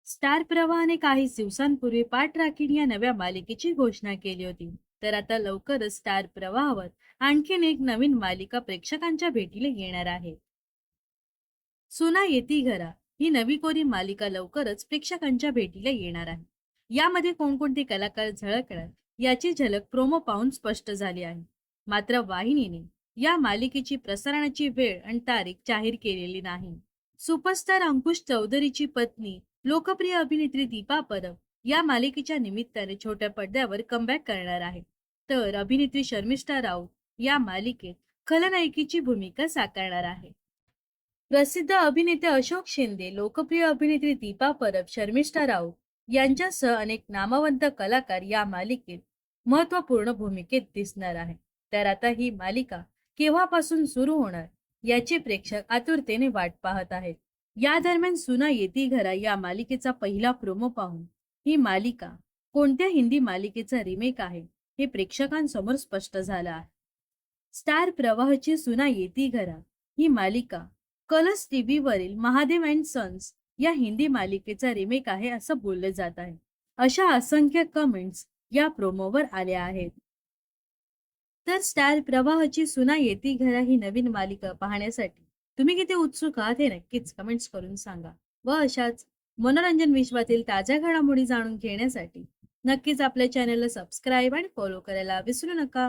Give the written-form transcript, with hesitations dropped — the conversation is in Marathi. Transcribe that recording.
स्टार प्रवाहाने काही दिवसांपूर्वी पाठ राखीण या नव्या मालिकेची घोषणा केली होती. तर आता लवकरच स्टार प्रवाहावर आणखीन एक नवीन मालिका प्रेक्षकांच्या भेटीला येणार आहे. सुना येती घरा ही नवी कोरी मालिका लवकरच प्रेक्षकांच्या भेटीला येणार आहे. यामध्ये कोणकोणते कलाकार झळकणार याची झलक प्रोमो पाहून स्पष्ट झाली आहे. मात्र वाहिनीने या मालिकेची प्रसारणाची वेळ आणि तारीख जाहीर केलेली नाही. सुपरस्टार अंकुश चौधरीची पत्नी लोकप्रिय अभिनेत्री दीपा परब या मालिकेच्या निमित्ताने छोट्या पडद्यावर कमबॅक करणार आहे. तर अभिनेत्री शर्मिष्ठा राऊत या मालिकेत खलनायिकेची भूमिका साकारणार आहे. प्रसिद्ध अभिनेते अशोक शिंदे, लोकप्रिय अभिनेत्री दीपा परब, शर्मिष्ठा राऊत यांच्यासह अनेक नामवंत कलाकार या मालिकेत महत्त्वपूर्ण भूमिकेत दिसणार आहे. तर आता ही मालिका केव्हापासून सुरू होणार याची प्रेक्षक आतुरतेने वाट पाहत आहेत. या दरम्यान सुना येती घरा या मालिकेचा पहिला प्रोमो पाहून ही मालिका कोणत्या हिंदी मालिकेचा रिमेक आहे हे प्रेक्षकांसमोर स्पष्ट झालं आहे. स्टार प्रवाहची सुना येती घरा ही मालिका कलर्स टीव्ही वरील महादेव अँड सन्स या हिंदी मालिकेचा रिमेक आहे असं बोलले जात आहे. अशा असंख्य कमेंट्स या प्रोमोवर आल्या आहेत. तर स्टार प्रवाहाची सुना येती घरा ही नवीन मालिका पाहण्यासाठी तुम्ही किती उत्सुक आहात हे नक्कीच कमेंट्स करून सांगा. व अशाच मनोरंजन विश्वातील ताज्या घडामोडी जाणून घेण्यासाठी नक्कीच आपल्या चॅनलला सबस्क्राईब आणि फॉलो करायला विसरू नका.